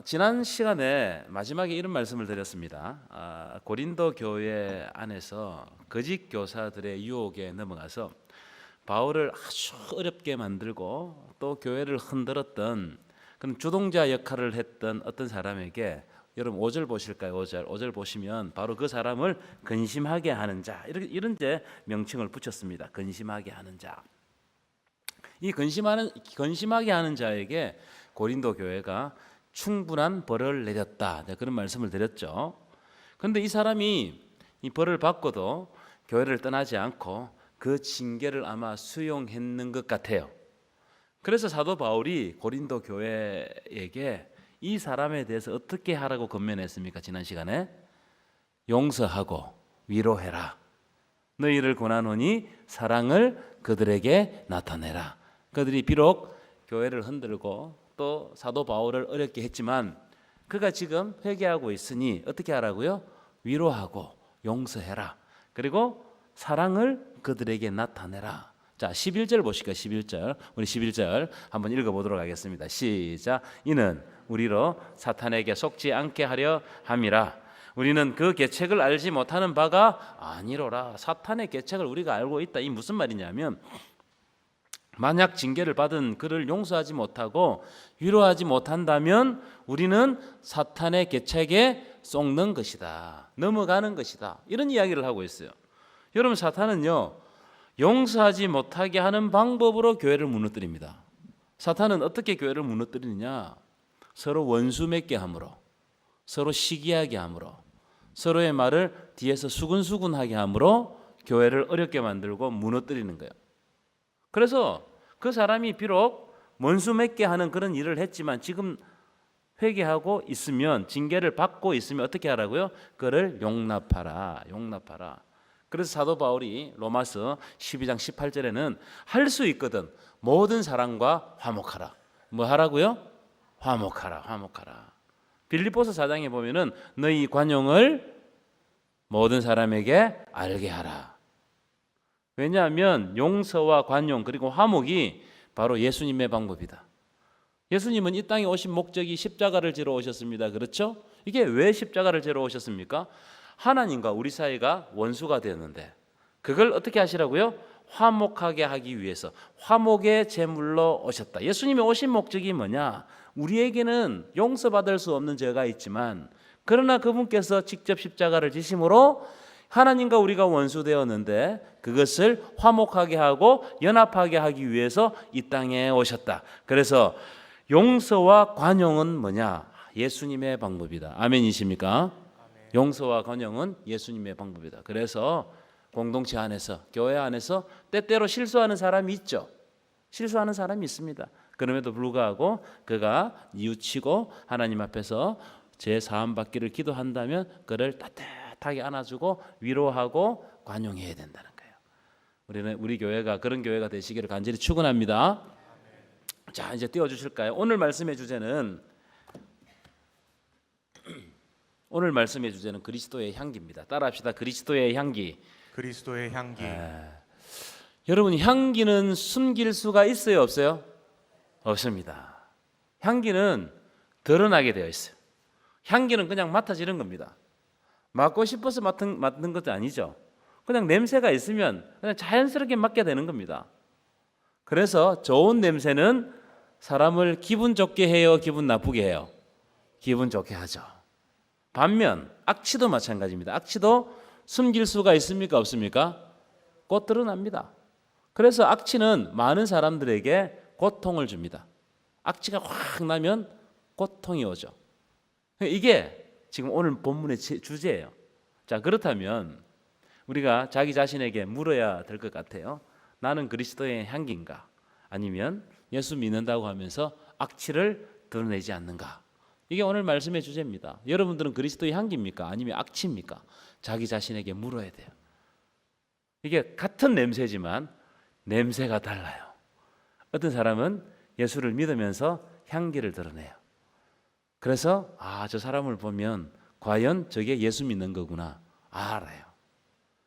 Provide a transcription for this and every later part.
지난 시간에 마지막에 이런 말씀을 드렸습니다. 고린도 교회 안에서 거짓 교사들의 유혹에 넘어가서 바울을 아주 어렵게 만들고 또 교회를 흔들었던 그런 주동자 역할을 했던 어떤 사람에게, 여러분 5절 보실까요? 5절 보시면 바로 그 사람을 근심하게 하는 자, 이런 제 명칭을 붙였습니다. 근심하게 하는 자. 이 근심하게 하는 자에게 고린도 교회가 충분한 벌을 내렸다, 그런 말씀을 드렸죠. 그런데 이 사람이 이 벌을 받고도 교회를 떠나지 않고 그 징계를 아마 수용했는 것 같아요. 그래서 사도 바울이 고린도 교회에게 이 사람에 대해서 어떻게 하라고 권면했습니까? 지난 시간에 용서하고 위로해라. 너희를 권하노니 사랑을 그들에게 나타내라. 그들이 비록 교회를 흔들고 또 사도 바울을 어렵게 했지만 그가 지금 회개하고 있으니 어떻게 하라고요? 위로하고 용서해라. 그리고 사랑을 그들에게 나타내라. 자, 11절 보실까요? 11절. 우리 11절 한번 읽어보도록 하겠습니다. 시작. 이는 우리로 사탄에게 속지 않게 하려 함이라. 우리는 그 계책을 알지 못하는 바가 아니로라. 사탄의 계책을 우리가 알고 있다. 이 무슨 말이냐면, 만약 징계를 받은 그를 용서하지 못하고 위로하지 못한다면 우리는 사탄의 계책에 속는 것이다. 넘어가는 것이다. 이런 이야기를 하고 있어요. 여러분, 사탄은요, 용서하지 못하게 하는 방법으로 교회를 무너뜨립니다. 사탄은 어떻게 교회를 무너뜨리느냐? 서로 원수 맺게 함으로, 서로 시기하게 함으로, 서로의 말을 뒤에서 수근수근하게 함으로 교회를 어렵게 만들고 무너뜨리는 거예요. 그래서 그 사람이 비록 원수 맺게 하는 그런 일을 했지만 지금 회개하고 있으면, 징계를 받고 있으면 어떻게 하라고요? 그를 용납하라. 용납하라. 그래서 사도 바울이 로마서 12장 18절에는 할 수 있거든 모든 사람과 화목하라. 뭐 하라고요? 화목하라. 화목하라. 빌립보서 4장에 보면은 너희 관용을 모든 사람에게 알게 하라. 왜냐하면 용서와 관용 그리고 화목이 바로 예수님의 방법이다. 예수님은 이 땅에 오신 목적이 십자가를 지러 오셨습니다. 그렇죠? 이게 왜 십자가를 지러 오셨습니까? 하나님과 우리 사이가 원수가 되었는데 그걸 어떻게 하시라고요? 화목하게 하기 위해서 화목의 제물로 오셨다. 예수님이 오신 목적이 뭐냐? 우리에게는 용서받을 수 없는 죄가 있지만 그러나 그분께서 직접 십자가를 지심으로 하나님과 우리가 원수되었는데 그것을 화목하게 하고 연합하게 하기 위해서 이 땅에 오셨다. 그래서 용서와 관용은 뭐냐? 예수님의 방법이다. 아멘이십니까? 아멘. 용서와 관용은 예수님의 방법이다. 그래서 공동체 안에서, 교회 안에서 때때로 실수하는 사람이 있죠. 실수하는 사람이 있습니다. 그럼에도 불구하고 그가 뉘우치고 하나님 앞에서 제 사함 받기를 기도한다면 그를 따뜻하게 안아주고 위로하고 관용해야 된다는 거예요. 우리 교회가 그런 교회가 되시기를 간절히 축원합니다. 자, 이제 띄워주실까요? 오늘 말씀의 주제는 그리스도의 향기입니다. 따라합시다. 그리스도의 향기. 그리스도의 향기. 여러분, 향기는 숨길 수가 있어요, 없어요? 없습니다. 향기는 드러나게 되어 있어요. 향기는 그냥 맡아지는 겁니다. 맡고 싶어서 맡는 것도 아니죠. 그냥 냄새가 있으면 그냥 자연스럽게 맡게 되는 겁니다. 그래서 좋은 냄새는 사람을 기분 좋게 해요, 기분 나쁘게 해요? 기분 좋게 하죠. 반면 악취도 마찬가지입니다. 악취도 숨길 수가 있습니까, 없습니까? 곧 드러납니다. 그래서 악취는 많은 사람들에게 고통을 줍니다. 악취가 확 나면 고통이 오죠. 이게 지금 오늘 본문의 주제예요. 자, 그렇다면 우리가 자기 자신에게 물어야 될 것 같아요. 나는 그리스도의 향기인가? 아니면 예수 믿는다고 하면서 악취를 드러내지 않는가? 이게 오늘 말씀의 주제입니다. 여러분들은 그리스도의 향기입니까? 아니면 악취입니까? 자기 자신에게 물어야 돼요. 이게 같은 냄새지만 냄새가 달라요. 어떤 사람은 예수를 믿으면서 향기를 드러내요. 그래서 저 사람을 보면 과연 저게 예수 믿는 거구나 알아요.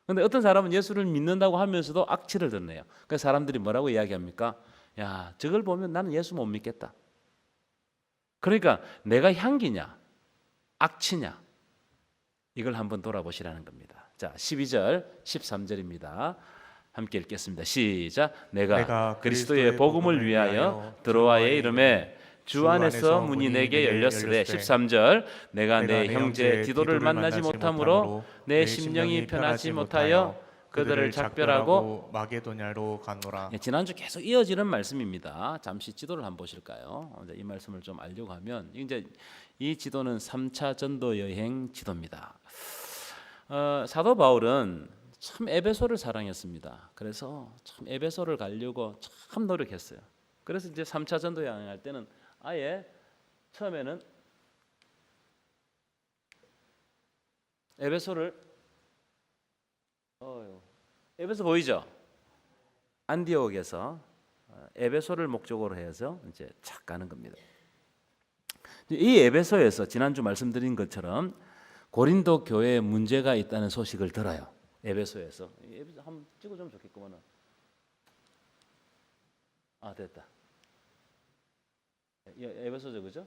그런데 어떤 사람은 예수를 믿는다고 하면서도 악취를 드러내요. 그래서 사람들이 뭐라고 이야기합니까? 야, 저걸 보면 나는 예수 못 믿겠다. 그러니까 내가 향기냐 악취냐 이걸 한번 돌아보시라는 겁니다. 자, 12절 13절입니다. 함께 읽겠습니다. 시작. 내가 그리스도의 복음을 위하여 드로아의 이름에 주 안에서 문이 내게 열렸으되 13절 내가 내 형제 디도를 만나지 못하므로 내 심령이 편하지 못하여 그들을 작별하고 마게도냐로 가노라. 지난주 계속 이어지는 말씀입니다. 잠시 지도를 한번 보실까요? 이 말씀을 좀 알려고 하면 이제 이 지도는 3차 전도 여행 지도입니다. 사도 바울은 참 에베소를 사랑했습니다. 그래서 참 에베소를 가려고 참 노력했어요. 그래서 이제 3차 전도 여행할 때는 아예 처음에는 에베소 보이죠? 안디옥에서 에베소를 목적으로 해서 이제 착 가는 겁니다. 이 에베소에서 지난주 말씀드린 것처럼 고린도 교회에 문제가 있다는 소식을 들어요. 에베소에서 한번 찍어주면 좋겠구만은. 아 됐다. 에베소죠, 그죠?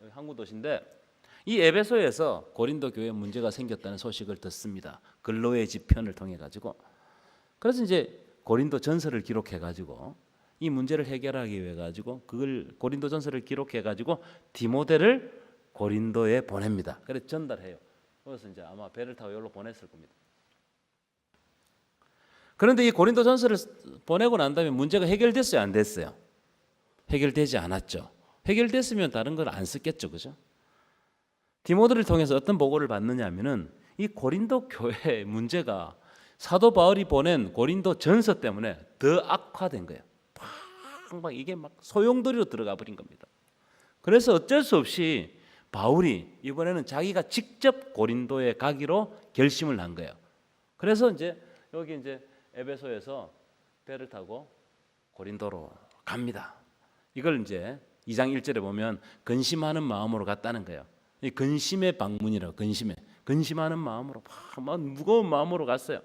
여기 항구 도시인데 이 에베소에서 고린도 교회에 문제가 생겼다는 소식을 듣습니다. 글로의 지편을 통해 가지고. 그래서 이제 고린도 전서를 기록해 가지고 이 문제를 해결하기 위해 가지고 그걸 고린도 전서를 기록해 가지고 디모데를 고린도에 보냅니다. 그래서 전달해요. 그래서 이제 아마 배를 타고 여기로 보냈을 겁니다. 그런데 이 고린도 전서를 보내고 난 다음에 문제가 해결됐어요, 안 됐어요? 해결되지 않았죠. 해결됐으면 다른 걸 안 썼겠죠, 그죠? 디모데를 통해서 어떤 보고를 받느냐면은 이 고린도 교회의 문제가 사도 바울이 보낸 고린도 전서 때문에 더 악화된 거예요. 막 이게 막 소용돌이로 들어가 버린 겁니다. 그래서 어쩔 수 없이 바울이 이번에는 자기가 직접 고린도에 가기로 결심을 한 거예요. 그래서 이제 여기 이제 에베소에서 배를 타고 고린도로 갑니다. 이걸 이제 2장 1절에 보면 근심하는 마음으로 갔다는 거예요. 이 근심의 방문이라고, 근심하는 마음으로 막 무거운 마음으로 갔어요.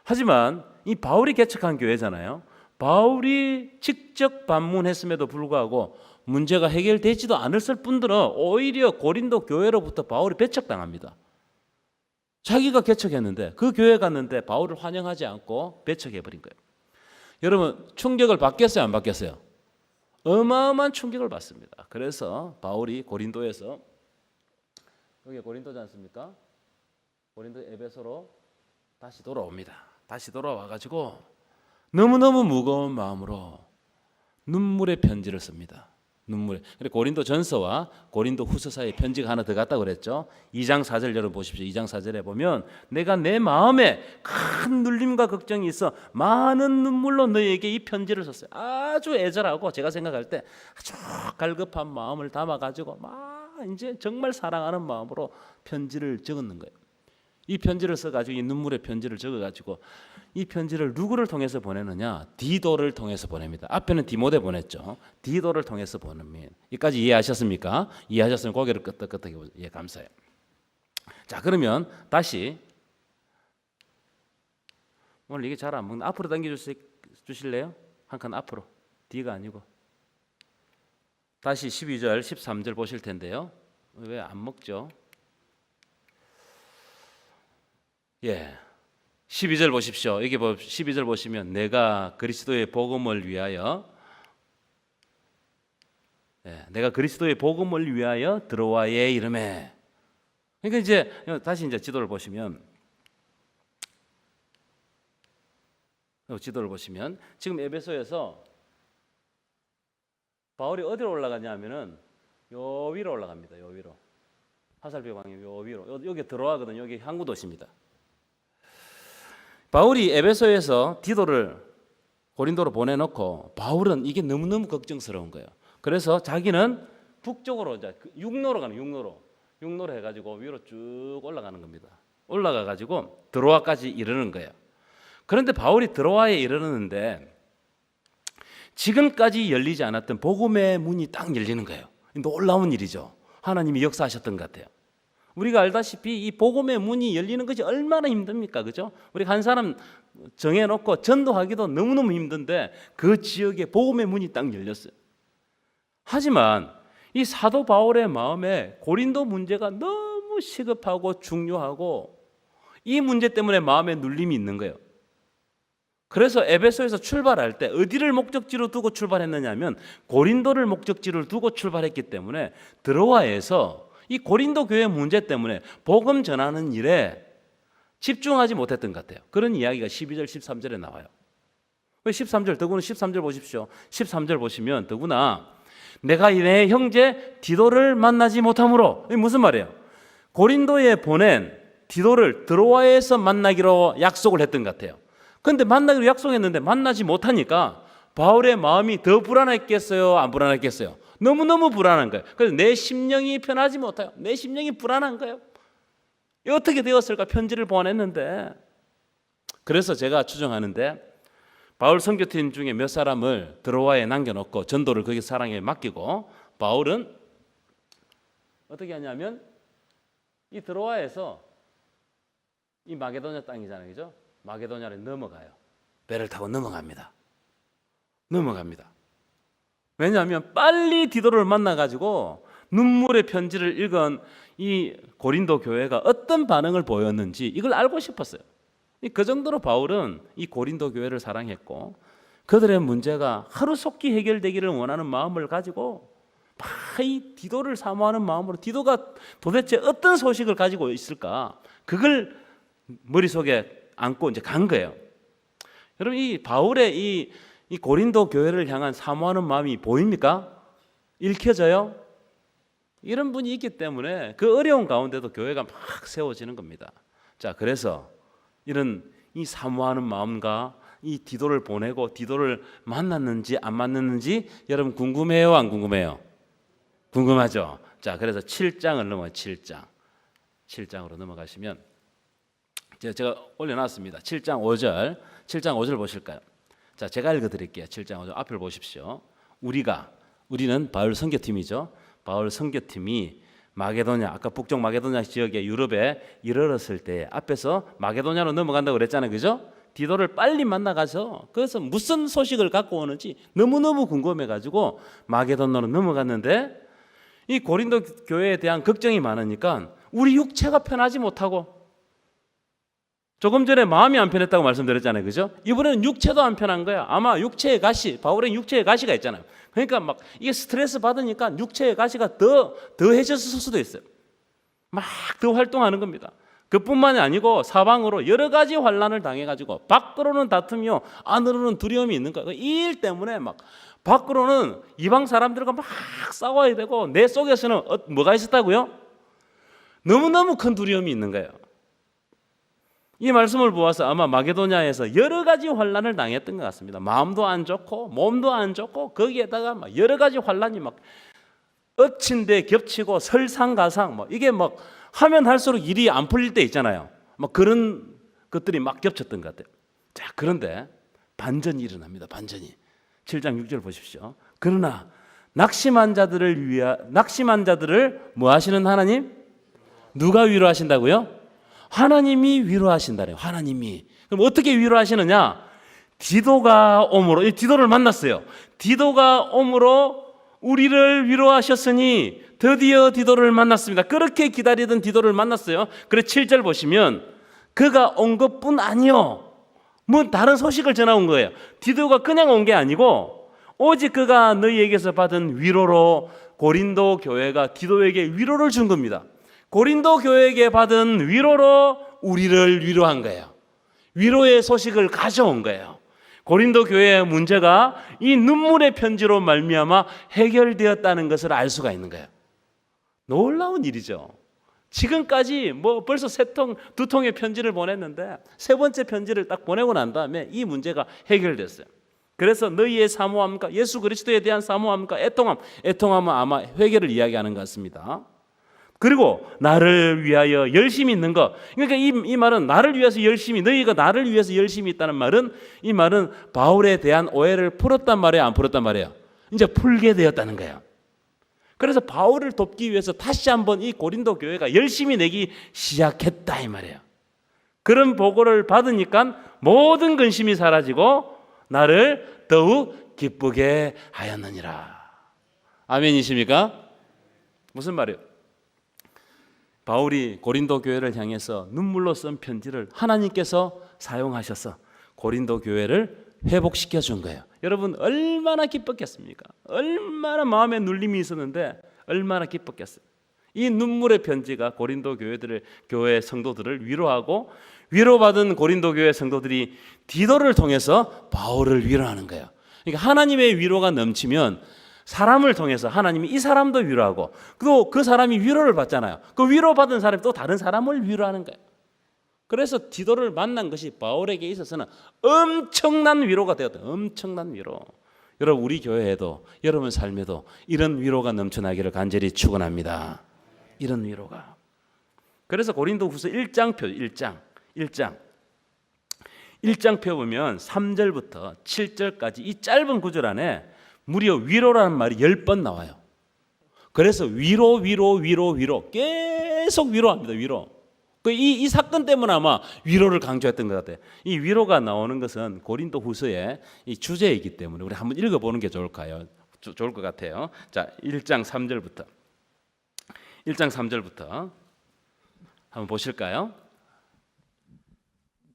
하지만 이 바울이 개척한 교회잖아요. 바울이 직접 방문했음에도 불구하고 문제가 해결되지도 않았을 뿐더러 오히려 고린도 교회로부터 바울이 배척당합니다. 자기가 개척했는데 그 교회 갔는데 바울을 환영하지 않고 배척해버린 거예요. 여러분 충격을 받겠어요, 안 받겠어요? 어마어마한 충격을 받습니다. 그래서 바울이 고린도에서, 여기 고린도지 않습니까? 고린도 에베소로 다시 돌아옵니다. 다시 돌아와가지고 너무너무 무거운 마음으로 눈물의 편지를 씁니다. 눈물에. 그리고 고린도 전서와 고린도 후서 사이에 편지가 하나 더 갔다고 그랬죠. 2장 4절 여러분 보십시오. 2장 4절에 보면 내가 내 마음에 큰 눌림과 걱정이 있어 많은 눈물로 너에게 이 편지를 썼어요. 아주 애절하고 제가 생각할 때 아주 갈급한 마음을 담아가지고 막 이제 정말 사랑하는 마음으로 편지를 적었는 거예요. 이 편지를 써가지고 이 눈물의 편지를 적어가지고 이 편지를 누구를 통해서 보내느냐? 디도를 통해서 보냅니다. 앞에는 디모데 보냈죠. 디도를 통해서 보냅니다. 여기까지 이해하셨습니까? 이해하셨으면 고개를 끄덕끄덕 해보세요. 예, 감사해요. 자, 그러면 다시 오늘 이게 잘 안 먹나? 앞으로 당겨 주실래요? 한 칸 앞으로. D가 아니고. 다시 12절, 13절 보실 텐데요. 왜 안 먹죠? 예. 12절 보십시오. 여기 12절 보시면 내가 그리스도의 복음을 위하여 내가 그리스도의 복음을 위하여 드로아의 이름에. 그러니까 이제 다시 이제 지도를 보시면 지금 에베소에서 바울이 어디로 올라가냐면은 요 위로 올라갑니다. 요 위로. 화살표 방향 요 위로. 여기 드로아거든요. 여기 항구 도시입니다. 바울이 에베소에서 디도를 고린도로 보내놓고 바울은 이게 너무너무 걱정스러운 거예요. 그래서 자기는 북쪽으로 이제 육로로 가는 육로로 해가지고 위로 쭉 올라가는 겁니다. 올라가가지고 드로아까지 이르는 거예요. 그런데 바울이 드로아에 이르는데 지금까지 열리지 않았던 복음의 문이 딱 열리는 거예요. 놀라운 일이죠. 하나님이 역사하셨던 것 같아요. 우리가 알다시피 이 복음의 문이 열리는 것이 얼마나 힘듭니까? 그죠? 우리가 한 사람 정해놓고 전도하기도 너무너무 힘든데 그 지역에 복음의 문이 딱 열렸어요. 하지만 이 사도 바울의 마음에 고린도 문제가 너무 시급하고 중요하고 이 문제 때문에 마음에 눌림이 있는 거예요. 그래서 에베소에서 출발할 때 어디를 목적지로 두고 출발했느냐면 고린도를 목적지로 두고 출발했기 때문에 드로아에서 이 고린도 교회 문제 때문에 복음 전하는 일에 집중하지 못했던 것 같아요. 그런 이야기가 12절 13절에 나와요. 13절 더구나 13절 보십시오. 13절 보시면 더구나 내가 내 형제 디도를 만나지 못함으로, 이게 무슨 말이에요? 고린도에 보낸 디도를 드로아에서 만나기로 약속을 했던 것 같아요. 그런데 만나기로 약속했는데 만나지 못하니까 바울의 마음이 더 불안했겠어요? 안 불안했겠어요? 너무너무 불안한 거예요. 그래서 내 심령이 편하지 못해요. 내 심령이 불안한 거예요. 어떻게 되었을까? 편지를 보냈는데. 그래서 제가 추정하는데 바울 선교팀 중에 몇 사람을 드로아에 남겨놓고 전도를 거기 사랑에 맡기고 바울은 어떻게 하냐면 이 드로아에서 이 마게도냐 땅이잖아요, 그죠? 마게도냐를 넘어가요. 배를 타고 넘어갑니다. 왜냐하면 빨리 디도를 만나가지고 눈물의 편지를 읽은 이 고린도 교회가 어떤 반응을 보였는지 이걸 알고 싶었어요. 그 정도로 바울은 이 고린도 교회를 사랑했고 그들의 문제가 하루속히 해결되기를 원하는 마음을 가지고 막 이 디도를 사모하는 마음으로 디도가 도대체 어떤 소식을 가지고 있을까 그걸 머릿속에 안고 이제 간 거예요. 여러분 이 바울의 이 고린도 교회를 향한 사모하는 마음이 보입니까? 읽혀져요? 이런 분이 있기 때문에 그 어려운 가운데도 교회가 막 세워지는 겁니다. 자, 그래서 이런 이 사모하는 마음과 이 디도를 보내고 디도를 만났는지 안 만났는지 여러분 궁금해요, 안 궁금해요? 궁금하죠? 자, 그래서 7장을 넘어요. 7장으로 넘어가시면 제가 올려놨습니다. 7장 5절 보실까요? 자, 제가 읽어드릴게요. 7장 5절 앞을 보십시오. 우리는 바울 선교팀이죠. 바울 선교팀이 마게도냐, 아까 북쪽 마게도냐 지역의 유럽에 이르렀을 때 앞에서 마게도냐로 넘어간다고 그랬잖아요, 그죠? 디도를 빨리 만나가서 그래서 무슨 소식을 갖고 오는지 너무너무 궁금해가지고 마게도냐로 넘어갔는데 이 고린도 교회에 대한 걱정이 많으니까 우리 육체가 편하지 못하고 조금 전에 마음이 안 편했다고 말씀드렸잖아요, 그죠? 이번에는 육체도 안 편한 거야. 아마 육체의 가시, 바울의 육체의 가시가 있잖아요. 그러니까 막 이게 스트레스 받으니까 육체의 가시가 더해졌을 수도 있어요. 막 더 활동하는 겁니다. 그뿐만이 아니고 사방으로 여러 가지 환난을 당해가지고 밖으로는 다툼이요, 안으로는 두려움이 있는 거야. 이 일 때문에 막 밖으로는 이방 사람들과 막 싸워야 되고 내 속에서는 뭐가 있었다고요? 너무너무 큰 두려움이 있는 거예요. 이 말씀을 보아서 아마 마게도냐에서 여러 가지 환난을 당했던 것 같습니다. 마음도 안 좋고 몸도 안 좋고 거기에다가 막 여러 가지 환난이 막 엎친 데 겹치고 설상가상 뭐 이게 막 하면 할수록 일이 안 풀릴 때 있잖아요. 막 그런 것들이 막 겹쳤던 것 같아요. 자, 그런데 반전이 일어납니다. 반전이. 7장 6절 보십시오. 그러나 낙심한 자들을 뭐 하시는 하나님? 누가 위로하신다고요? 하나님이 위로하신다래요. 하나님이. 그럼 어떻게 위로하시느냐? 디도가 오므로, 디도를 만났어요. 디도가 오므로 우리를 위로하셨으니 드디어 디도를 만났습니다. 그렇게 기다리던 디도를 만났어요. 그래서 7절 보시면 그가 온 것뿐 아니요. 뭐 다른 소식을 전해온 거예요. 디도가 그냥 온 게 아니고 오직 그가 너희에게서 받은 위로로 고린도 교회가 디도에게 위로를 준 겁니다. 고린도 교회에게 받은 위로로 우리를 위로한 거예요. 위로의 소식을 가져온 거예요. 고린도 교회의 문제가 이 눈물의 편지로 말미암아 해결되었다는 것을 알 수가 있는 거예요. 놀라운 일이죠. 지금까지 뭐 벌써 두 통의 편지를 보냈는데 세 번째 편지를 딱 보내고 난 다음에 이 문제가 해결됐어요. 그래서 너희의 사모함과 예수 그리스도에 대한 사모함과 애통함은 아마 회개를 이야기하는 것 같습니다. 그리고 나를 위하여 열심히 있는 것. 그러니까 이 말은 나를 위해서 열심히, 너희가 나를 위해서 열심히 있다는 말은 이 말은 바울에 대한 오해를 풀었단 말이에요, 안 풀었단 말이에요? 이제 풀게 되었다는 거예요. 그래서 바울을 돕기 위해서 다시 한번 이 고린도 교회가 열심히 내기 시작했다 이 말이에요. 그런 보고를 받으니까 모든 근심이 사라지고 나를 더욱 기쁘게 하였느니라. 아멘이십니까? 무슨 말이에요? 바울이 고린도 교회를 향해서 눈물로 쓴 편지를 하나님께서 사용하셔서 고린도 교회를 회복시켜 준 거예요. 여러분 얼마나 기뻤겠습니까? 얼마나 마음에 눌림이 있었는데 얼마나 기뻤겠어요. 이 눈물의 편지가 고린도 교회 성도들을 위로하고 위로받은 고린도 교회 성도들이 디도를 통해서 바울을 위로하는 거예요. 그러니까 하나님의 위로가 넘치면 사람을 통해서 하나님이 이 사람도 위로하고 또 그 사람이 위로를 받잖아요. 그 위로받은 사람이 또 다른 사람을 위로하는 거예요. 그래서 디도를 만난 것이 바울에게 있어서는 엄청난 위로가 되었다. 엄청난 위로. 여러분 우리 교회에도 여러분 삶에도 이런 위로가 넘쳐나기를 간절히 축원합니다. 이런 위로가. 그래서 고린도후서 1장표 1장 펴보면 3절부터 7절까지 이 짧은 구절 안에 무려 위로라는 말이 10번 나와요. 그래서 위로 계속 위로합니다. 위로. 이 사건 때문에 아마 위로를 강조했던 것 같아요. 이 위로가 나오는 것은 고린도후서의 이 주제이기 때문에 우리 한번 읽어보는 게 좋을 것 같아요. 자, 1장 3절부터 한번 보실까요?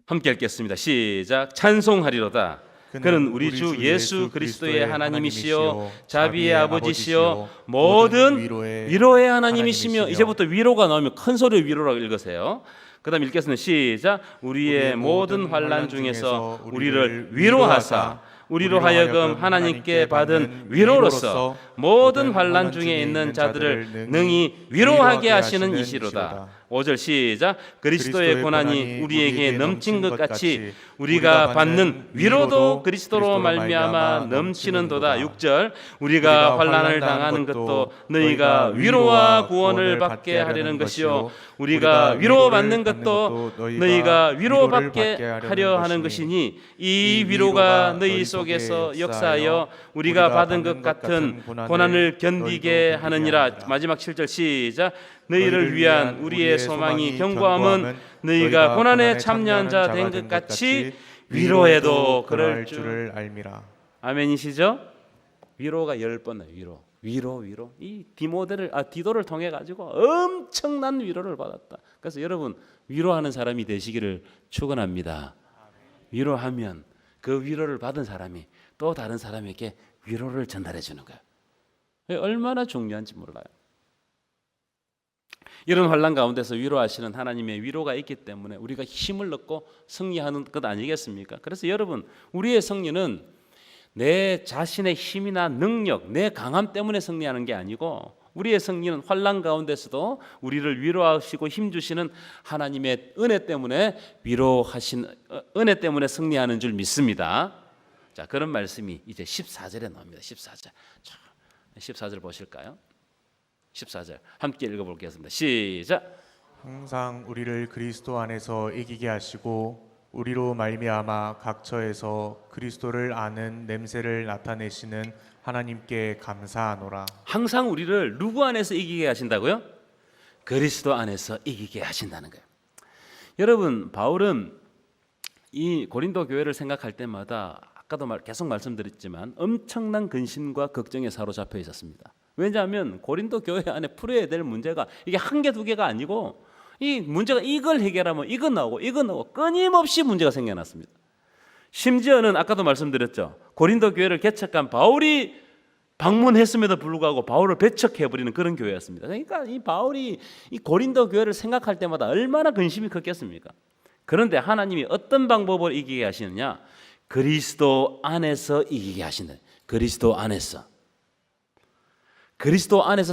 함께 읽겠습니다. 시작. 찬송하리로다. 그는 우리 주 예수 그리스도의 하나님이시요 자비의 아버지시요 모든 위로의 하나님이시며, 이제부터 위로가 나오면 큰 소리로 위로라고 읽으세요. 그 다음 읽겠습니다. 시작. 우리의 모든 환난 중에서 우리를 위로하사 우리로 하여금 하나님께 받은 위로로서 모든 환난 중에 있는 자들을 능히 위로하게 하시는 이시로다. 5절 시작. 그리스도의 고난이 우리에게 넘친 것 같이 우리가 받는 위로도 그리스도로 말미암아 넘치는도다. 6절. 우리가 환난을 당하는 것도 너희가 위로와 구원을 받게 하려는 것이요 우리가 위로받는 것도 너희가 위로받게 하려 하는 것이니 이 위로가 너희 속에서 역사하여 우리가 받은 것 같은 고난을 견디게 하느니라. 마지막 7절 시작. 너희를 위한 우리의 소망이 견고함은 너희가 고난에 참여한 자 된 것 같이 위로해도 그럴 줄을 알미라. 아멘이시죠? 위로가 10번 나요. 위로. 이 디도를 통해 가지고 엄청난 위로를 받았다. 그래서 여러분 위로하는 사람이 되시기를 축원합니다. 위로하면 그 위로를 받은 사람이 또 다른 사람에게 위로를 전달해 주는 거예요. 얼마나 중요한지 몰라요. 이런 환난 가운데서 위로하시는 하나님의 위로가 있기 때문에 우리가 힘을 얻고 승리하는 것 아니겠습니까? 그래서 여러분 우리의 승리는 내 자신의 힘이나 능력, 내 강함 때문에 승리하는 게 아니고 우리의 승리는 환난 가운데서도 우리를 위로하시고 힘주시는 하나님의 은혜 때문에 은혜 때문에 승리하는 줄 믿습니다. 자, 그런 말씀이 이제 14절에 나옵니다. 14절 보실까요? 14절 함께 읽어보겠습니다. 시작. 항상 우리를 그리스도 안에서 이기게 하시고 우리로 말미암아 각처에서 그리스도를 아는 냄새를 나타내시는 하나님께 감사하노라. 항상 우리를 누구 안에서 이기게 하신다고요? 그리스도 안에서 이기게 하신다는 거예요. 여러분 바울은 이 고린도 교회를 생각할 때마다 아까도 계속 말씀드렸지만 엄청난 근심과 걱정에 사로잡혀 있었습니다. 왜냐하면 고린도 교회 안에 풀어야 될 문제가 이게 한 개 두 개가 아니고 이 문제가 이걸 해결하면 이거 나오고 끊임없이 문제가 생겨났습니다. 심지어는 아까도 말씀드렸죠. 고린도 교회를 개척한 바울이 방문했음에도 불구하고 바울을 배척해버리는 그런 교회였습니다. 그러니까 이 바울이 이 고린도 교회를 생각할 때마다 얼마나 근심이 컸겠습니까? 그런데 하나님이 어떤 방법으로 이기게 하시느냐? 그리스도 안에서 이기게 하신다. 그리스도 안에서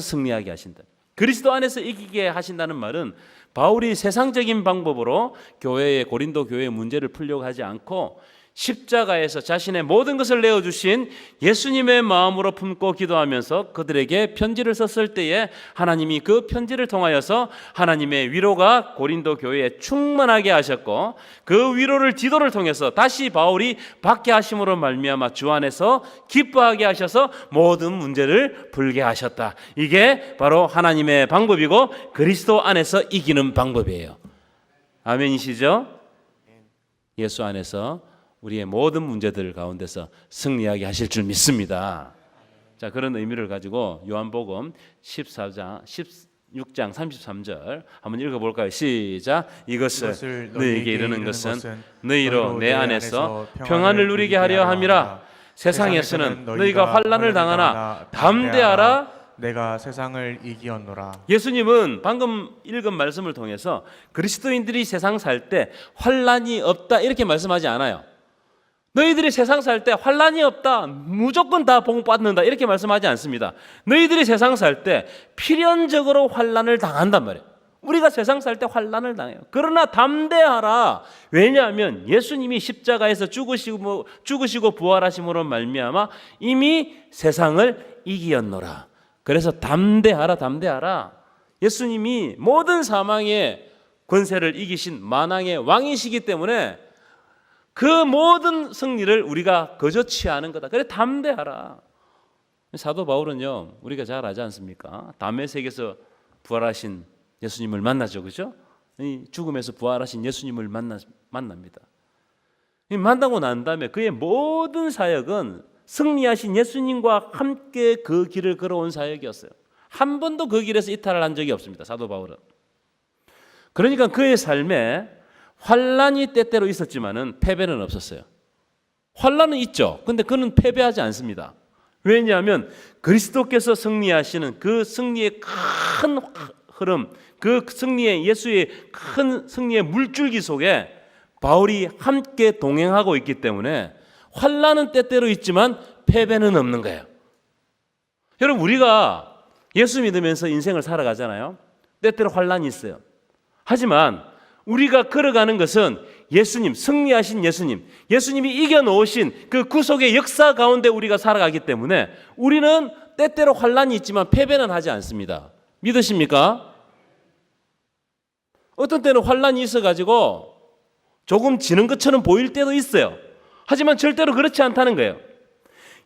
승리하게 하신다. 그리스도 안에서 이기게 하신다는 말은 바울이 세상적인 방법으로 고린도 교회의 문제를 풀려고 하지 않고 십자가에서 자신의 모든 것을 내어주신 예수님의 마음으로 품고 기도하면서 그들에게 편지를 썼을 때에 하나님이 그 편지를 통하여서 하나님의 위로가 고린도 교회에 충만하게 하셨고 그 위로를 디도를 통해서 다시 바울이 받게 하심으로 말미암아 주 안에서 기뻐하게 하셔서 모든 문제를 풀게 하셨다. 이게 바로 하나님의 방법이고 그리스도 안에서 이기는 방법이에요. 아멘이시죠? 예수 안에서 우리의 모든 문제들 가운데서 승리하게 하실 줄 믿습니다. 자, 그런 의미를 가지고 요한복음 16장 33절 한번 읽어볼까요? 시작. 이것을 너희에게 이르는 것은 너희로 내 안에서 평안을 누리게 하려 함이라. 세상에서는 너희가 환난을 당하나 담대하라. 내가 세상을 이기었노라. 예수님은 방금 읽은 말씀을 통해서 그리스도인들이 세상 살 때 환난이 없다 이렇게 말씀하지 않아요. 너희들이 세상 살 때 환난이 없다, 무조건 다 복 받는다 이렇게 말씀하지 않습니다. 너희들이 세상 살 때 필연적으로 환난을 당한단 말이에요. 우리가 세상 살 때 환난을 당해요. 그러나 담대하라. 왜냐하면 예수님이 십자가에서 죽으시고 부활하심으로 말미암아 이미 세상을 이기었노라. 그래서 담대하라. 예수님이 모든 사망의 권세를 이기신 만왕의 왕이시기 때문에 그 모든 승리를 우리가 거저 취하는 거다. 그래 담대하라. 사도 바울은요, 우리가 잘 알지 않습니까? 다메섹에서 부활하신 예수님을 만나죠, 그죠? 이 죽음에서 부활하신 예수님을 만납니다. 만나고 난 다음에 그의 모든 사역은 승리하신 예수님과 함께 그 길을 걸어온 사역이었어요. 한 번도 그 길에서 이탈을 한 적이 없습니다, 사도 바울은. 그러니까 그의 삶에 환난이 때때로 있었지만은 패배는 없었어요. 환난은 있죠. 근데 그는 패배하지 않습니다. 왜냐하면 그리스도께서 승리하시는 그 승리의 큰 흐름, 그 승리의 예수의 큰 승리의 물줄기 속에 바울이 함께 동행하고 있기 때문에 환난은 때때로 있지만 패배는 없는 거예요. 여러분, 우리가 예수 믿으면서 인생을 살아가잖아요. 때때로 환난이 있어요. 하지만 우리가 걸어가는 것은 예수님, 승리하신 예수님이 이겨놓으신 그 구속의 역사 가운데 우리가 살아가기 때문에 우리는 때때로 환난이 있지만 패배는 하지 않습니다. 믿으십니까? 어떤 때는 환난이 있어가지고 조금 지는 것처럼 보일 때도 있어요. 하지만 절대로 그렇지 않다는 거예요.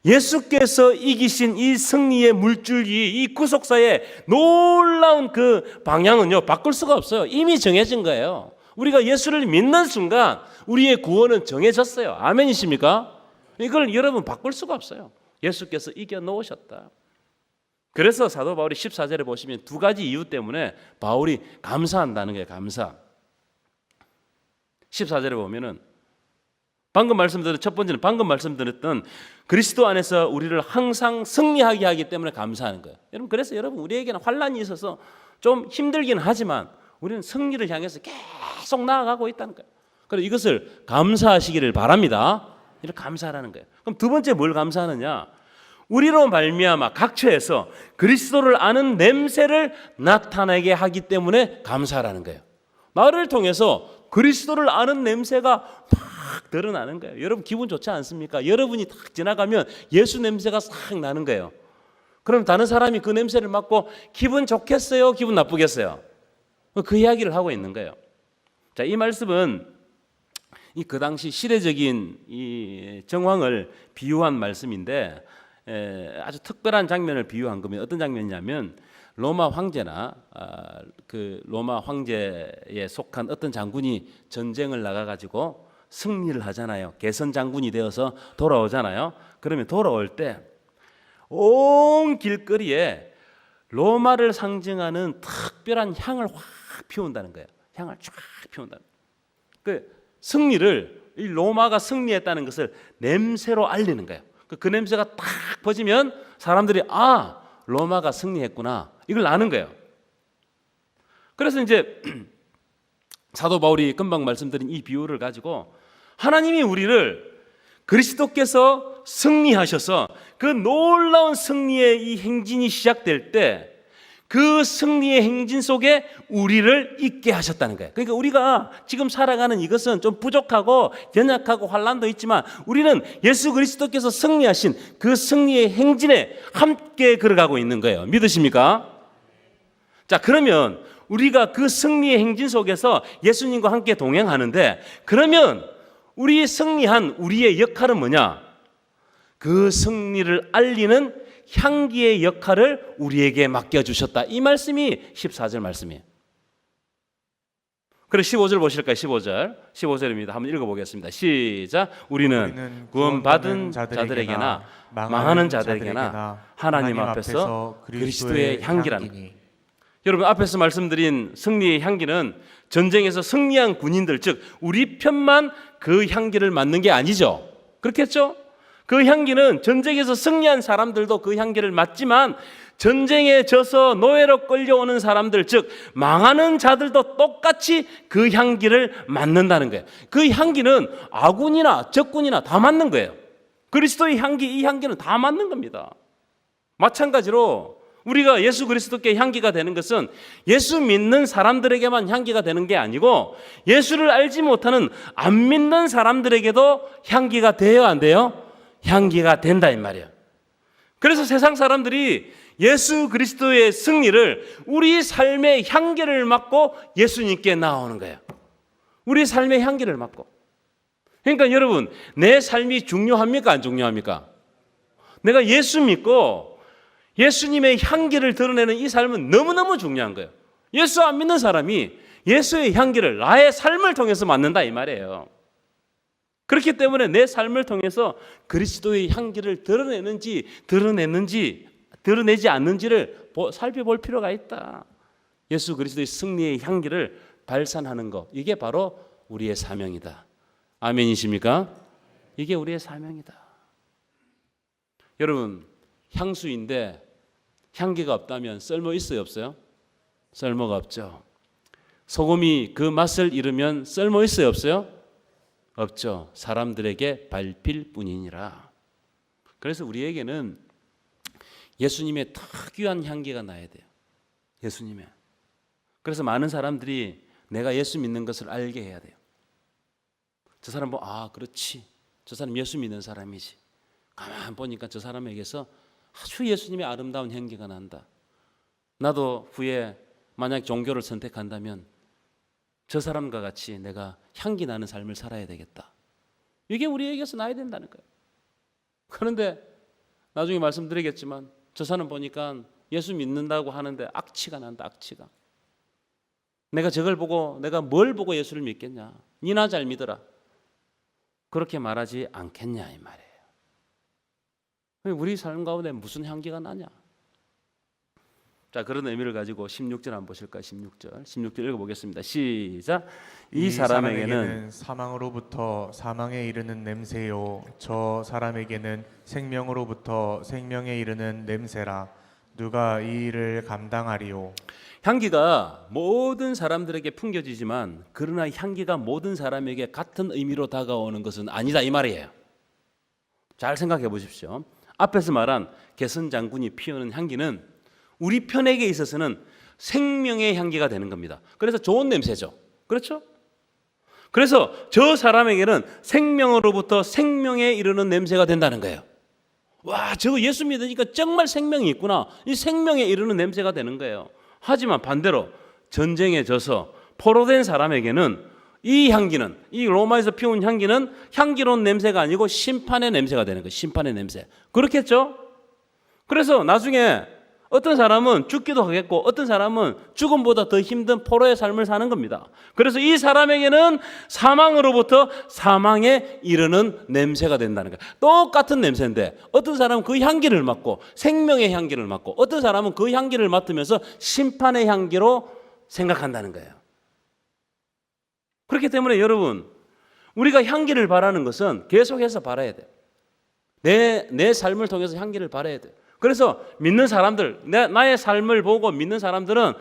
예수께서 이기신 이 승리의 물줄기, 이 구속사의 놀라운 그 방향은요, 바꿀 수가 없어요. 이미 정해진 거예요. 우리가 예수를 믿는 순간 우리의 구원은 정해졌어요. 아멘이십니까? 이걸 여러분 바꿀 수가 없어요. 예수께서 이겨놓으셨다. 그래서 사도 바울이 14절에 보시면 두 가지 이유 때문에 바울이 감사한다는 거예요. 감사. 14절에 보면은 첫 번째는 방금 말씀드렸던 그리스도 안에서 우리를 항상 승리하게 하기 때문에 감사하는 거예요. 여러분, 그래서 우리에게는 환난이 있어서 좀 힘들긴 하지만 우리는 승리를 향해서 계속 나아가고 있다는 거예요. 그래서 이것을 감사하시기를 바랍니다. 이렇게 감사하라는 거예요. 그럼 두 번째 뭘 감사하느냐? 우리로 말미암아 각처에서 그리스도를 아는 냄새를 나타나게 하기 때문에 감사하라는 거예요. 나를 통해서 그리스도를 아는 냄새가 막 드러나는 거예요. 여러분 기분 좋지 않습니까? 여러분이 딱 지나가면 예수 냄새가 싹 나는 거예요. 그럼 다른 사람이 그 냄새를 맡고 기분 좋겠어요? 기분 나쁘겠어요? 그 이야기를 하고 있는 거예요. 자, 이 말씀은 그 당시 시대적인 이 정황을 비유한 말씀인데 아주 특별한 장면을 비유한 겁니다. 어떤 장면이냐면 로마 황제나 그 로마 황제에 속한 어떤 장군이 전쟁을 나가가지고 승리를 하잖아요. 개선 장군이 되어서 돌아오잖아요. 그러면 돌아올 때 온 길거리에 로마를 상징하는 특별한 향을 확 피운다는 거예요. 향을 쫙 피운다는 거예요. 그 승리를 이 로마가 승리했다는 것을 냄새로 알리는 거예요. 그 냄새가 딱 퍼지면 사람들이 로마가 승리했구나 이걸 아는 거예요. 그래서 이제 사도 바울이 금방 말씀드린 이 비유를 가지고 하나님이 우리를 그리스도께서 승리하셔서 그 놀라운 승리의 이 행진이 시작될 때 그 승리의 행진 속에 우리를 있게 하셨다는 거예요. 그러니까 우리가 지금 살아가는 이것은 좀 부족하고 연약하고 환난도 있지만 우리는 예수 그리스도께서 승리하신 그 승리의 행진에 함께 걸어가고 있는 거예요. 믿으십니까? 자, 그러면 우리가 그 승리의 행진 속에서 예수님과 함께 동행하는데 그러면 우리 승리한 우리의 역할은 뭐냐? 그 승리를 알리는 향기의 역할을 우리에게 맡겨주셨다. 이 말씀이 14절 말씀이에요. 그리고 15절 보실까요? 15절입니다. 한번 읽어보겠습니다. 시작. 우리는 구원받은 자들에게나 망하는 자들에게나 하나님 앞에서 그리스도의 향기라는. 여러분, 앞에서 말씀드린 승리의 향기는 전쟁에서 승리한 군인들, 즉 우리 편만 그 향기를 맡는 게 아니죠. 그렇겠죠? 그 향기는 전쟁에서 승리한 사람들도 그 향기를 맡지만 전쟁에 져서 노예로 끌려오는 사람들, 즉 망하는 자들도 똑같이 그 향기를 맡는다는 거예요. 그 향기는 아군이나 적군이나 다 맡는 거예요. 그리스도의 향기, 이 향기는 다 맡는 겁니다. 마찬가지로 우리가 예수 그리스도께 향기가 되는 것은 예수 믿는 사람들에게만 향기가 되는 게 아니고 예수를 알지 못하는 안 믿는 사람들에게도 향기가 돼요, 안 돼요? 향기가 된다 이 말이에요. 그래서 세상 사람들이 예수 그리스도의 승리를 우리 삶의 향기를 맡고 예수님께 나오는 거예요. 우리 삶의 향기를 맡고. 그러니까 여러분, 내 삶이 중요합니까, 안 중요합니까? 내가 예수 믿고 예수님의 향기를 드러내는 이 삶은 너무너무 중요한 거예요. 예수 안 믿는 사람이 예수의 향기를 나의 삶을 통해서 맡는다 이 말이에요. 그렇기 때문에 내 삶을 통해서 그리스도의 향기를 드러내는지 드러내지 않는지를 살펴볼 필요가 있다. 예수 그리스도의 승리의 향기를 발산하는 것, 이게 바로 우리의 사명이다. 아멘이십니까? 이게 우리의 사명이다. 여러분, 향수인데 향기가 없다면 쓸모 있어요, 없어요? 쓸모가 없죠. 소금이 그 맛을 잃으면 쓸모 있어요, 없어요? 없죠. 사람들에게 밟힐 뿐이니라. 그래서 우리에게는 예수님의 특유한 향기가 나야 돼요. 예수님의. 그래서 많은 사람들이 내가 예수 믿는 것을 알게 해야 돼요. 저 사람 그렇지. 저 사람 예수 믿는 사람이지. 가만 보니까 저 사람에게서 아주 예수님의 아름다운 향기가 난다. 나도 후에 만약 종교를 선택한다면 저 사람과 같이 내가 향기 나는 삶을 살아야 되겠다. 이게 우리에게서 나야 된다는 거예요. 그런데 나중에 말씀드리겠지만 저 사람 보니까 예수 믿는다고 하는데 악취가 난다. 악취가. 내가 저걸 보고 내가 뭘 보고 예수를 믿겠냐. 니나 잘 믿어라. 그렇게 말하지 않겠냐 이 말이에요. 우리 삶 가운데 무슨 향기가 나냐. 자, 그런 의미를 가지고 16절 한번 보실까요? 16절 읽어보겠습니다. 시작. 이 사람에게는 사망으로부터 사망에 이르는 냄새요 저 사람에게는 생명으로부터 생명에 이르는 냄새라. 누가 이 일을 감당하리요. 향기가 모든 사람들에게 풍겨지지만 그러나 향기가 모든 사람에게 같은 의미로 다가오는 것은 아니다 이 말이에요. 잘 생각해 보십시오. 앞에서 말한 개선 장군이 피우는 향기는 우리 편에게 있어서는 생명의 향기가 되는 겁니다. 그래서 좋은 냄새죠. 그렇죠? 그래서 저 사람에게는 생명으로부터 생명에 이르는 냄새가 된다는 거예요. 와, 저거 예수 믿으니까 정말 생명이 있구나. 이 생명에 이르는 냄새가 되는 거예요. 하지만 반대로 전쟁에 져서 포로된 사람에게는 이 향기는, 이 로마에서 피운 향기는 향기로운 냄새가 아니고 심판의 냄새가 되는 거예요. 심판의 냄새. 그렇겠죠? 그래서 나중에 어떤 사람은 죽기도 하겠고 어떤 사람은 죽음보다 더 힘든 포로의 삶을 사는 겁니다. 그래서 이 사람에게는 사망으로부터 사망에 이르는 냄새가 된다는 거예요. 똑같은 냄새인데 어떤 사람은 그 향기를 맡고 생명의 향기를 맡고 어떤 사람은 그 향기를 맡으면서 심판의 향기로 생각한다는 거예요. 그렇기 때문에 여러분, 우리가 향기를 바라는 것은 계속해서 바라야 돼요. 내 삶을 통해서 향기를 바라야 돼요. 그래서 믿는 사람들, 나의 삶을 보고 믿는 사람들은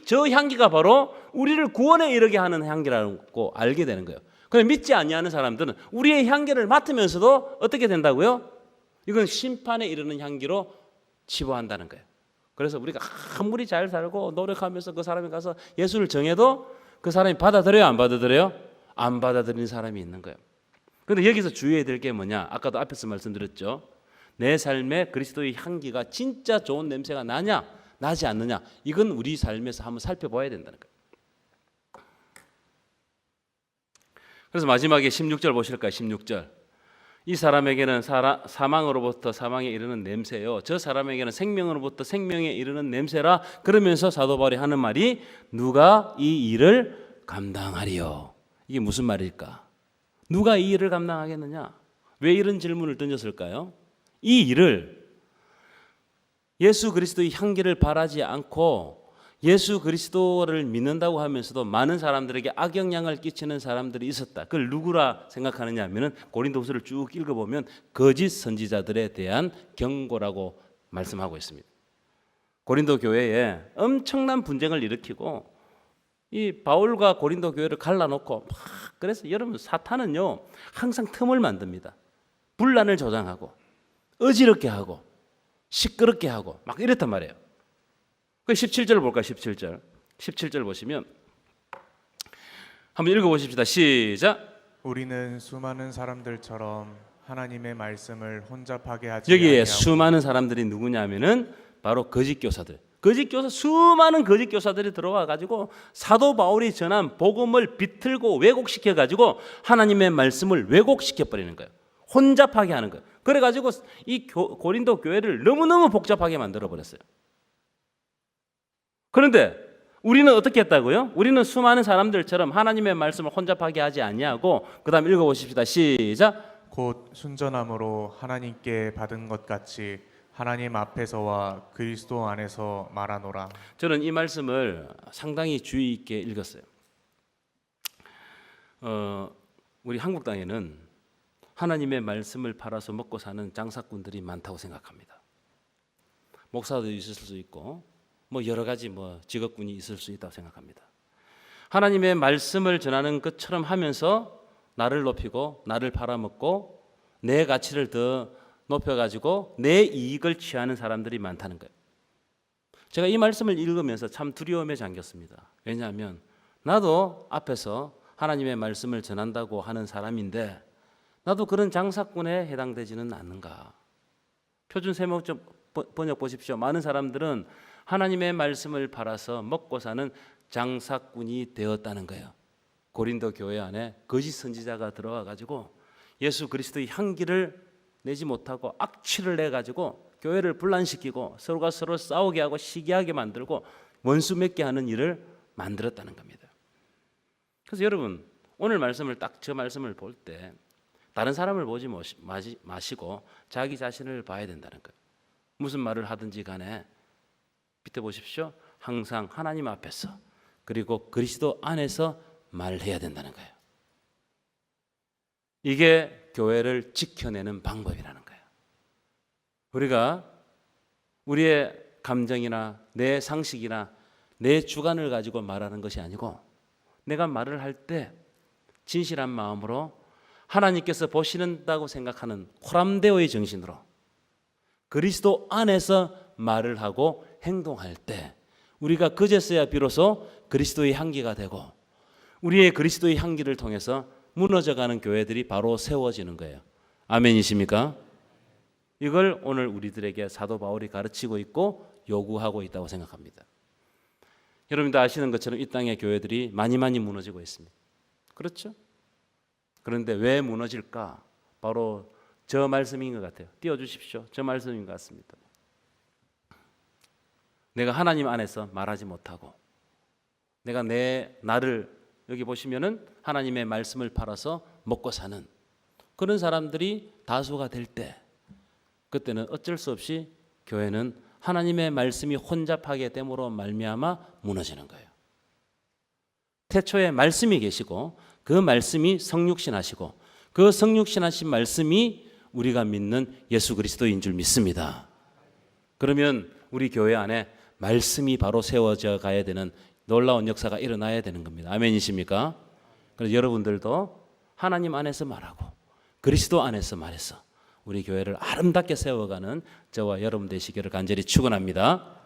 저 향기가 바로 우리를 구원에 이르게 하는 향기라고 알게 되는 거예요. 그런데 믿지 아니하는 사람들은 우리의 향기를 맡으면서도 어떻게 된다고요? 이건 심판에 이르는 향기로 치부한다는 거예요. 그래서 우리가 아무리 잘 살고 노력하면서 그 사람이 가서 예수를 정해도 그 사람이 받아들여요, 안 받아들여요? 안 받아들이는 사람이 있는 거예요. 그런데 여기서 주의해야 될 게 뭐냐? 아까도 앞에서 말씀드렸죠. 내 삶에 그리스도의 향기가 진짜 좋은 냄새가 나냐, 나지 않느냐, 이건 우리 삶에서 한번 살펴봐야 된다는 거예요. 그래서 마지막에 16절 보실까요? 16절. 이 사람에게는 사망으로부터 사망에 이르는 냄새요 저 사람에게는 생명으로부터 생명에 이르는 냄새라. 그러면서 사도 바울이 하는 말이 누가 이 일을 감당하리요. 이게 무슨 말일까? 누가 이 일을 감당하겠느냐? 왜 이런 질문을 던졌을까요? 이 일을 예수 그리스도의 향기를 바라지 않고 예수 그리스도를 믿는다고 하면서도 많은 사람들에게 악영향을 끼치는 사람들이 있었다. 그걸 누구라 생각하느냐 하면은 고린도후서를 쭉 읽어보면 거짓 선지자들에 대한 경고라고 말씀하고 있습니다. 고린도 교회에 엄청난 분쟁을 일으키고 이 바울과 고린도 교회를 갈라놓고 막 그래서 여러분 사탄은요 항상 틈을 만듭니다. 분란을 조장하고 어지럽게 하고 시끄럽게 하고 막 이랬단 말이에요. 그 17절 볼까요? 17절 보시면 한번 읽어보십시다. 시작. 우리는 수많은 사람들처럼 하나님의 말씀을 혼잡하게 하지 여기에 아니하고 수많은 사람들이 누구냐면은 바로 거짓 교사들. 수많은 거짓 교사들이 들어와 가지고 사도 바울이 전한 복음을 비틀고 왜곡시켜 가지고 하나님의 말씀을 왜곡시켜 버리는 거예요. 혼잡하게 하는 거예요. 그래 가지고 이 고린도 교회를 너무너무 복잡하게 만들어 버렸어요. 그런데 우리는 어떻게 했다고요? 우리는 수많은 사람들처럼 하나님의 말씀을 혼잡하게 하지 아니하고 그다음 읽어 보십시다. 시작. 곧 순전함으로 하나님께 받은 것 같이 하나님 앞에서와 그리스도 안에서 말하노라. 저는 이 말씀을 상당히 주의 있게 읽었어요. 우리 한국 땅에는 하나님의 말씀을 팔아서 먹고 사는 장사꾼들이 많다고 생각합니다. 목사도 있을 수 있고 뭐 여러 가지 직업군이 있을 수 있다고 생각합니다. 하나님의 말씀을 전하는 것처럼 하면서 나를 높이고 나를 팔아먹고 내 가치를 더 높여가지고 내 이익을 취하는 사람들이 많다는 거예요. 제가 이 말씀을 읽으면서 참 두려움에 잠겼습니다. 왜냐하면 나도 앞에서 하나님의 말씀을 전한다고 하는 사람인데 나도 그런 장사꾼에 해당되지는 않는가. 표준 세목 번역 보십시오. 많은 사람들은 하나님의 말씀을 팔아서 먹고 사는 장사꾼이 되었다는 거예요. 고린도 교회 안에 거짓 선지자가 들어와 가지고 예수 그리스도의 향기를 내지 못하고 악취를 내 가지고 교회를 분란시키고 서로가 서로 싸우게 하고 시기하게 만들고 원수 맺게 하는 일을 만들었다는 겁니다. 그래서 여러분 오늘 말씀을 딱 저 말씀을 볼 때 다른 사람을 보지 마시고 자기 자신을 봐야 된다는 거예요. 무슨 말을 하든지 간에 밑에 보십시오. 항상 하나님 앞에서 그리고 그리스도 안에서 말해야 된다는 거예요. 이게 교회를 지켜내는 방법이라는 거예요. 우리가 우리의 감정이나 내 상식이나 내 주관을 가지고 말하는 것이 아니고 내가 말을 할 때 진실한 마음으로 하나님께서 보시는다고 생각하는 호람대오의 정신으로 그리스도 안에서 말을 하고 행동할 때 우리가 그제서야 비로소 그리스도의 향기가 되고 우리의 그리스도의 향기를 통해서 무너져가는 교회들이 바로 세워지는 거예요. 아멘이십니까? 이걸 오늘 우리들에게 사도 바울이 가르치고 있고 요구하고 있다고 생각합니다. 여러분도 아시는 것처럼 이 땅의 교회들이 많이 무너지고 있습니다. 그렇죠? 그런데 왜 무너질까? 바로 저 말씀인 것 같아요. 띄워주십시오. 저 말씀인 것 같습니다. 내가 하나님 안에서 말하지 못하고 내가 나를 여기 보시면은 하나님의 말씀을 팔아서 먹고 사는 그런 사람들이 다수가 될 때 그때는 어쩔 수 없이 교회는 하나님의 말씀이 혼잡하게 됨으로 말미암아 무너지는 거예요. 태초에 말씀이 계시고 그 말씀이 성육신하시고 그 성육신하신 말씀이 우리가 믿는 예수 그리스도인 줄 믿습니다. 그러면 우리 교회 안에 말씀이 바로 세워져 가야 되는 놀라운 역사가 일어나야 되는 겁니다. 아멘이십니까? 그래서 여러분들도 하나님 안에서 말하고 그리스도 안에서 말해서 우리 교회를 아름답게 세워가는 저와 여러분 되시기를 간절히 축원합니다.